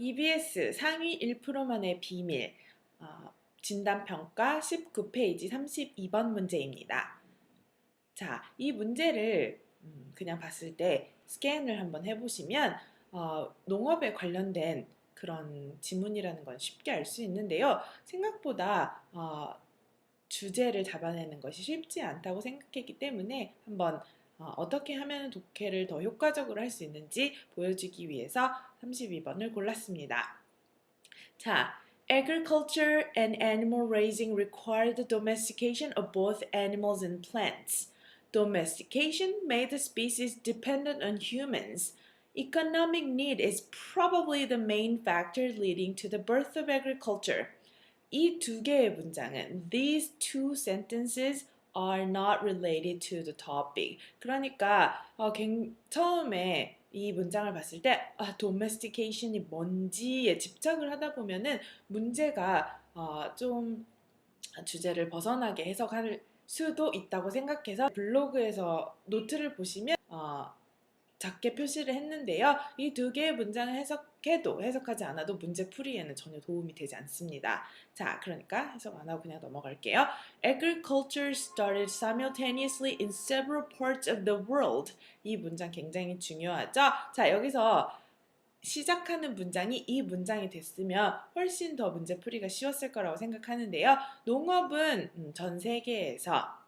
EBS 상위 1%만의 비밀 진단평가 19페이지 32번 문제입니다. 자, 이 문제를 그냥 봤을 때 스캔을 한번 해보시면 농업에 관련된 그런 지문이라는 건 쉽게 알 수 있는데요. 생각보다 주제를 잡아내는 것이 쉽지 않다고 생각했기 때문에 한번 어떻게 하면 독해를 더 효과적으로 할 수 있는지 보여주기 위해서 32번을 골랐습니다. 자, agriculture and animal raising require the domestication of both animals and plants. Domestication made the species dependent on humans. Economic need is probably the main factor leading to the birth of agriculture. 이 두 개의 문장은 these two sentences are not related to the topic. 그러니까 처음에 이 문장을 봤을 때 domestication이 뭔지에 집착을 하다 보면은 문제가 좀 주제를 벗어나게 해석할 수도 있다고 생각해서 블로그에서 노트를 보시면 작게 표시를 했는데요. 이 두 개의 문장을 해석하지 않아도 문제 풀이에는 전혀 도움이 되지 않습니다. 자, 그러니까 해석 안 하고 그냥 넘어갈게요. Agriculture started simultaneously in several parts of the world. 이 문장 굉장히 중요하죠? 자, 여기서 시작하는 문장이 이 문장이 됐으면 훨씬 더 문제 풀이가 쉬웠을 거라고 생각하는데요. 농업은 전 세계에서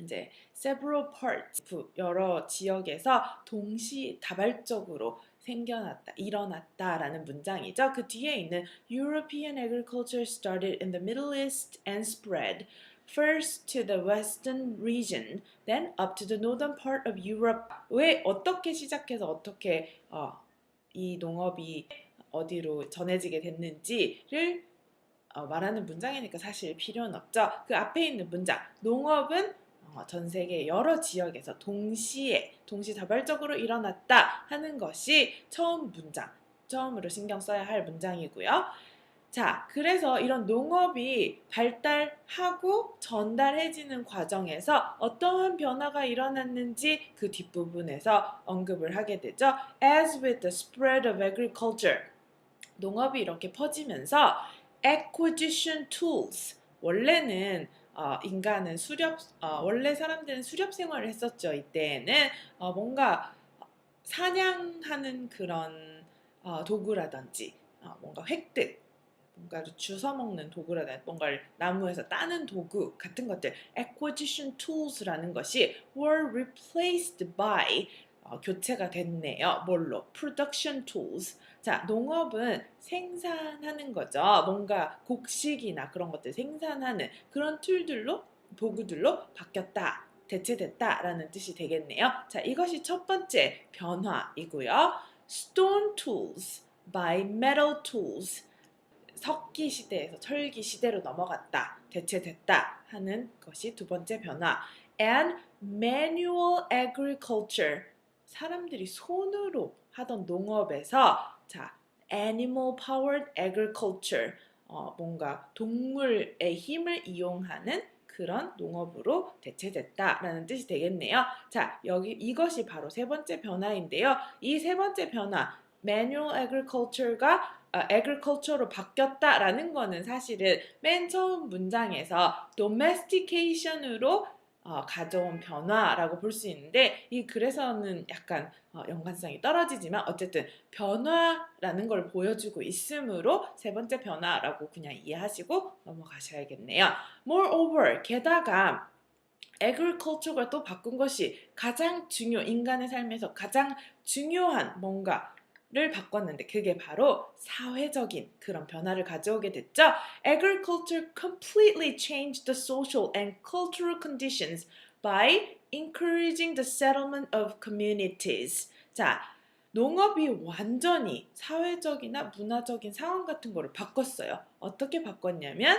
이제 several parts, 여러 지역에서 동시다발적으로 생겨났다, 일어났다라는 문장이죠. 그 뒤에 있는 European agriculture started in the Middle East and spread first to the western region, then up to the northern part of Europe. 왜 어떻게 시작해서 어떻게 이 농업이 어디로 전해지게 됐는지를 말하는 문장이니까 사실 필요는 없죠. 그 앞에 있는 문장, 농업은 전 세계 여러 지역에서 동시다발적으로 일어났다 하는 것이 처음으로 신경 써야 할 문장이고요. 자, 그래서 이런 농업이 발달하고 전달해지는 과정에서 어떠한 변화가 일어났는지 그 뒷부분에서 언급을 하게 되죠. As with the spread of agriculture, 농업이 이렇게 퍼지면서 acquisition tools, 원래는 인간은 원래 사람들은 수렵 생활을 했었죠. 이때에는 뭔가 사냥하는 그런 도구라든지 뭔가 획득, 뭔가를 주워 먹는 도구라든지 뭔가를 나무에서 따는 도구 같은 것들, acquisition tools라는 것이 were replaced by 교체가 됐네요. 뭘로? production tools. 자, 농업은 생산하는 거죠. 뭔가 곡식이나 그런 것들 생산하는 그런 도구들로 바뀌었다, 대체됐다라는 뜻이 되겠네요. 자, 이것이 첫 번째 변화이고요. stone tools by metal tools. 석기 시대에서 철기 시대로 넘어갔다, 대체됐다 하는 것이 두 번째 변화. And manual agriculture. 사람들이 손으로 하던 농업에서 animal powered agriculture, 뭔가 동물의 힘을 이용하는 그런 농업으로 대체됐다라는 뜻이 되겠네요. 자, 이것이 바로 세 번째 변화인데요. 이 세 번째 변화, manual agriculture가 agriculture로 바뀌었다라는 거는 사실은 맨 처음 문장에서 domestication으로 가져온 변화라고 볼 수 있는데 이 글에서는 약간 연관성이 떨어지지만 어쨌든 변화라는 걸 보여주고 있으므로 세 번째 변화라고 그냥 이해하시고 넘어가셔야겠네요. Moreover, 게다가 agriculture가 또 바꾼 것이 인간의 삶에서 가장 중요한 뭔가를 바꿨는데 그게 바로 사회적인 그런 변화를 가져오게 됐죠. Agriculture completely changed the social and cultural conditions by encouraging the settlement of communities. 자, 농업이 완전히 사회적이나 문화적인 상황 같은 거를 바꿨어요. 어떻게 바꿨냐면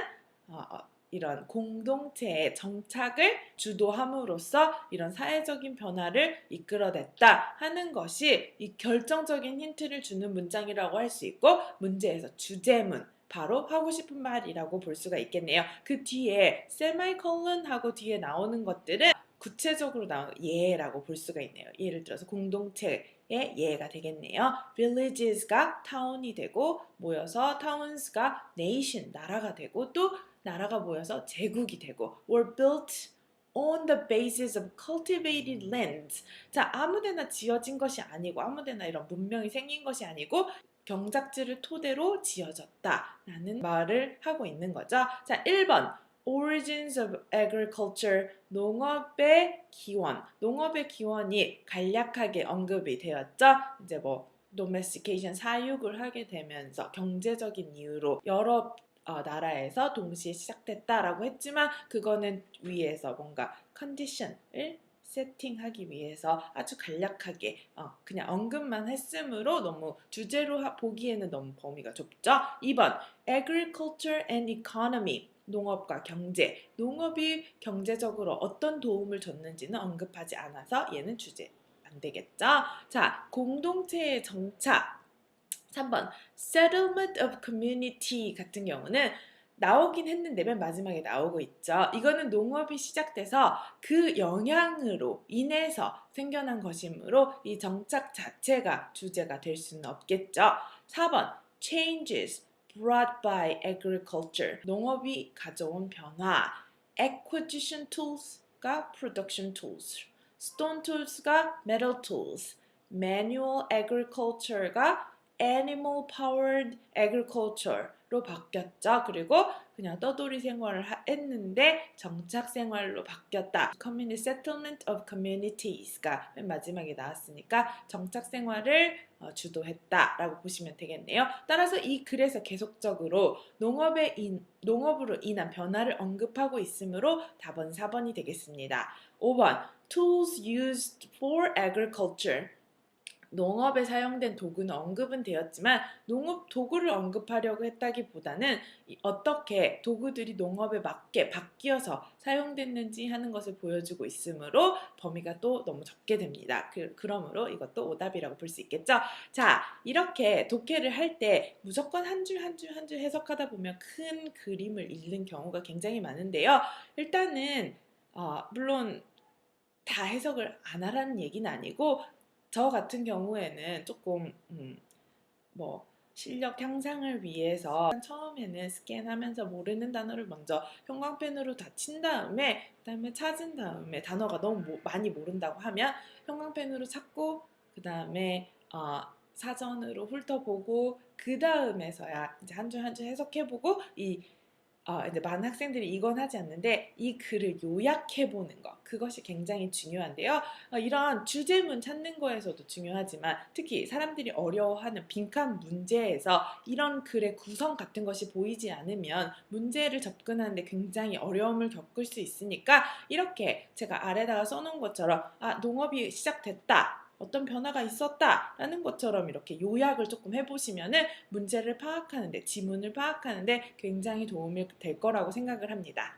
이런 공동체의 정착을 주도함으로써 이런 사회적인 변화를 이끌어냈다 하는 것이 이 결정적인 힌트를 주는 문장이라고 할 수 있고 문제에서 주제문, 바로 하고 싶은 말이라고 볼 수가 있겠네요. 그 뒤에 세마이콜론하고 뒤에 나오는 것들은 구체적으로 나온 예라고 볼 수가 있네요. 예를 들어서 공동체의 예가 되겠네요. villages가 town이 되고 모여서 towns가 nation, 나라가 되고 또 나라가 모여서 제국이 되고 were built on the basis of cultivated lands. 자, 아무데나 지어진 것이 아니고 아무데나 이런 문명이 생긴 것이 아니고 경작지를 토대로 지어졌다라는 말을 하고 있는 거죠. 자, 1번 Origins of Agriculture, 농업의 기원. 농업의 기원이 간략하게 언급이 되었죠. 이제 뭐 domestication, 사육을 하게 되면서 경제적인 이유로 여러 나라에서 동시에 시작됐다라고 했지만 그거는 위에서 뭔가 컨디션을 세팅하기 위해서 아주 간략하게 그냥 언급만 했으므로 너무 주제로 보기에는 너무 범위가 좁죠. 2번 Agriculture and Economy, 농업과 경제. 농업이 경제적으로 어떤 도움을 줬는지는 언급하지 않아서 얘는 주제 안 되겠죠. 자, 공동체의 정착. 3번 Settlement of Community 같은 경우는 나오긴 했는데 맨 마지막에 나오고 있죠. 이거는 농업이 시작돼서 그 영향으로 인해서 생겨난 것이므로 이 정착 자체가 주제가 될 수는 없겠죠. 4번 Changes brought by agriculture, 농업이 가져온 변화. Acquisition tools가 production tools, stone tools가 metal tools, manual agriculture가 animal powered agriculture로 바뀌었죠. 그리고 그냥 떠돌이 생활을 했는데 정착 생활로 바뀌었다. Community settlement of communities가 맨 마지막에 나왔으니까 정착 생활을 주도했다라고 보시면 되겠네요. 따라서 이 글에서 계속적으로 농업으로 인한 변화를 언급하고 있으므로 답은 4번이 되겠습니다. 5번 Tools used for agriculture, 농업에 사용된 도구는 언급은 되었지만 농업 도구를 언급하려고 했다기보다는 어떻게 도구들이 농업에 맞게 바뀌어서 사용됐는지 하는 것을 보여주고 있으므로 범위가 또 너무 적게 됩니다. 그러므로 이것도 오답이라고 볼 수 있겠죠. 자, 이렇게 독해를 할 때 무조건 한 줄 한 줄 한 줄 해석하다 보면 큰 그림을 잃는 경우가 굉장히 많은데요. 일단은 물론 다 해석을 안 하라는 얘기는 아니고 저 같은 경우에는 조금 뭐 실력 향상을 위해서 처음에는 스캔하면서 모르는 단어를 먼저 형광펜으로 다 친 다음에 그다음에 찾은 다음에 단어가 너무 많이 모른다고 하면 형광펜으로 찾고 그다음에 사전으로 훑어보고 그 다음에서야 이제 한 줄 한 줄 해석해보고 이제 많은 학생들이 이건 하지 않는데 이 글을 요약해보는 거, 그것이 굉장히 중요한데요. 이런 주제문 찾는 거에서도 중요하지만 특히 사람들이 어려워하는 빈칸 문제에서 이런 글의 구성 같은 것이 보이지 않으면 문제를 접근하는데 굉장히 어려움을 겪을 수 있으니까 이렇게 제가 아래다가 써놓은 것처럼 농업이 시작됐다, 어떤 변화가 있었다라는 것처럼 이렇게 요약을 조금 해보시면은 문제를 파악하는데, 지문을 파악하는데 굉장히 도움이 될 거라고 생각을 합니다.